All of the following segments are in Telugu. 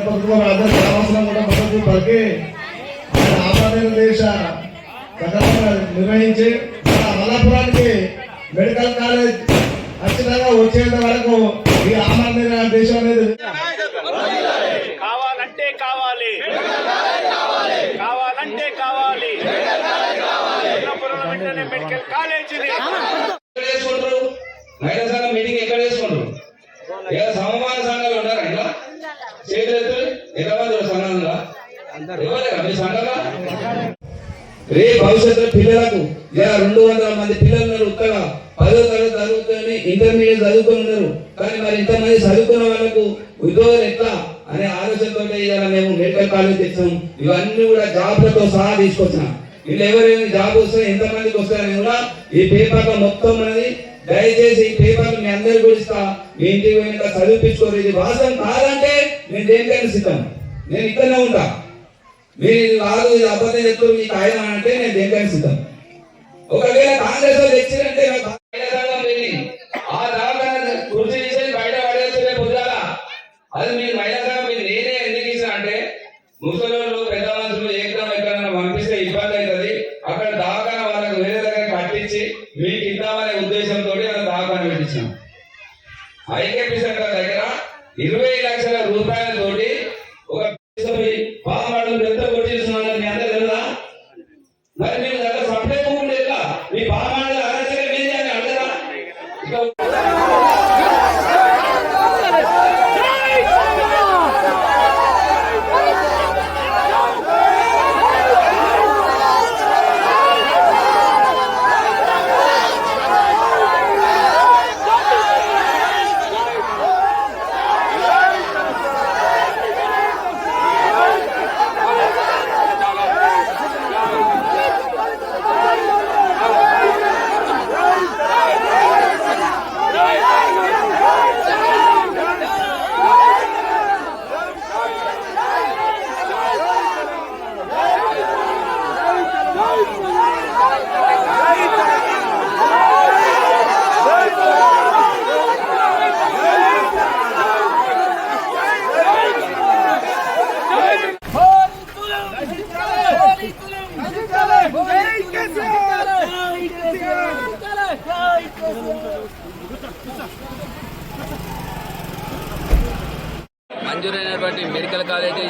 ప్రభుత్వం అందరూ కావాల్సిన కూడా మద్దతు పలికి ఆయన ఆమరణ దేశ నిర్వహించి మల్లాపురానికి మెడికల్ కాలేజ్ ఖచ్చితంగా వచ్చేంత వరకు ఈ ఆమరణ దేశం అనేది కావాలంటే కావాలి, కావాలంటే కావాలి. వెంటనే మెడికల్ కాలేజీని మహిళా సంఘం మీటింగ్ ఎక్కడ చేసుకుంటారు? ఇలా సమమాన సంఘాలు ఉన్నారా? ఇలా చేతులు ఎంతమంది సంఘాలుగా ఇవ్వలేరా మీ సంఘంగా? రే భవిష్యత్తులో పిల్లలకు ఇలా 200 మంది పిల్లలు ఉన్నారు. ఉత్తగా 10వ తరగతి చదువుకొని ఇంటర్మీడియట్ చదువుకొని ఉన్నారు. కానీ మరి ఇంతమంది చదువుకున్న వాళ్ళకు ఉద్యోగాలు ఎట్లా అనే ఆలోచనతో ఇలా మేము మెడికల్ కాలేజ్ తెచ్చాం. ఇవన్నీ కూడా జాబ్లతో సహా తీసుకొచ్చినాం. వీళ్ళు ఎవరైనా జాబ్ వస్తే ఎంతమందికి వస్తారని కూడా ఈ పేపర్లో మొత్తం అనేది దయచేసి ఈ పేపర్లు మీ అందరికీ కూడా ఇస్తా. మీ ఇంటికి పోయినాక చదివించుకోరు. ఇది వాస్తవం కాదంటే నేను దేనికైనా సిద్ధం. నేను ఇక్కడనే ఉంటా. మీరు కాదు ఇది అబద్ధం చెప్తారు మీకు ఆయన అంటే నేను దేనికైనా సిద్ధం. ఒకవేళ కాంగ్రెస్ వాళ్ళు తెచ్చినంటే ఆ దాకా కుర్చీ తీసేది బయట పడేస్తే పొద్దుగాల అది మీరు మహిళా సంఘం మీరు నేనే ఎందుకు ఇచ్చిన అంటే ముసలోళ్ళు పెద్ద మనుషులు ఏకదం ఎక్కడైనా పంపిస్తే ఇబ్బంది అవుతుంది. అక్కడ దాకా వాళ్ళకి వేరే దగ్గర కట్టించి మీకు ఇద్దామనే ఉద్దేశంతో దాకాన్ని పెట్టించాం. ఐకేపీ సెంటర్ దగ్గర 20 లక్షల రూపాయలతోటి ఒక పామాడు ఎంత కొట్టిస్తున్నారని మీ అందరూ తెలుదా? మరి మీరు దగ్గర సప్లై భూములు ఎట్లా మీ పామాడు అరచగా మీది అని అడగరా? మంజూరైనటువంటి మెడికల్ కాలేజీ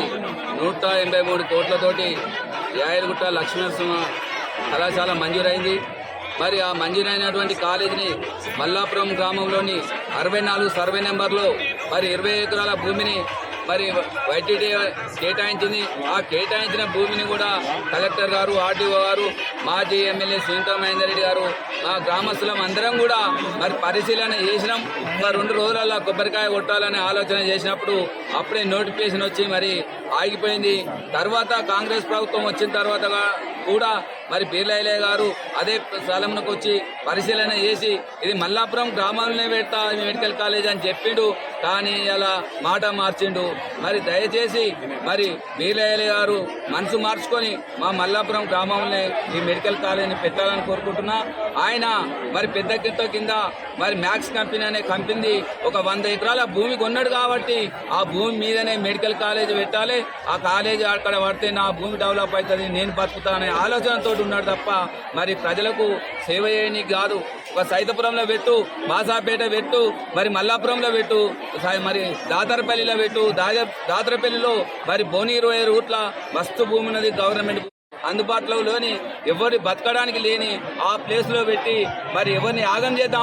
183 కోట్లతోటి యాయలగుట్ట లక్ష్మీనరసింహ కళాశాల మంజూరైంది. మరి ఆ మంజూరైనటువంటి కాలేజీని మల్లాపురం గ్రామంలోని 64 సర్వే నెంబర్లో మరి 20 ఎకరాల భూమిని మరి వైటీడీ కేటాయించింది. ఆ కేటాయించిన భూమిని కూడా కలెక్టర్ గారు, ఆర్టీఓ గారు, మాజీ ఎమ్మెల్యే సునీతా మహేందర్ రెడ్డి గారు, మా గ్రామస్తులం అందరం కూడా మరి పరిశీలన చేసినాం. మరి 2 రోజులలో కొబ్బరికాయ కొట్టాలనే ఆలోచన చేసినప్పుడు అప్పుడే నోటిఫికేషన్ వచ్చి మరి ఆగిపోయింది. తర్వాత కాంగ్రెస్ ప్రభుత్వం వచ్చిన తర్వాత కూడా మరి బీర్లయ్య గారు అదే స్థలంలోకి వచ్చి పరిశీలన చేసి ఇది మల్లాపురం గ్రామంలోనే పెడతా మెడికల్ కాలేజ్ అని చెప్పిండు. కానీ అలా మాట మార్చిండు. మరి దయచేసి మరి బీర్లయ్య గారు మనసు మార్చుకొని మా మల్లాపురం గ్రామంలో ఈ మెడికల్ కాలేజీని పెట్టాలని కోరుకుంటున్నా. ఆయన మరి పెద్ద కింద మరి మ్యాక్స్ కంపెనీ అనే కంపెనీ ఒక 100 ఎకరాల భూమి కొన్నాడు కాబట్టి ఆ భూమి మీదనే మెడికల్ కాలేజ్ పెట్టాలి. ఆ కాలేజీ అక్కడ పడితే నా భూమి డెవలప్ అవుతుంది, నేను బతుకుతానే ఆలోచనతో ఉన్నాడు తప్ప మరి ప్రజలకు సేవ చేయడానికి కాదు. ఒక సైతపురంలో పెట్టు, బాసాపేట పెట్టు, మరి మల్లాపురంలో పెట్టు, మరి దాతరపల్లిలో పెట్టు. దాతరపల్లిలో మరి బోని 20 రూట్ల మస్తు భూమి ఉన్నది గవర్నమెంట్ అందుబాటులోని ఎవరి బతకడానికి లేని ఆ ప్లేస్ లో పెట్టి మరి ఎవరిని యాగం చేద్దాం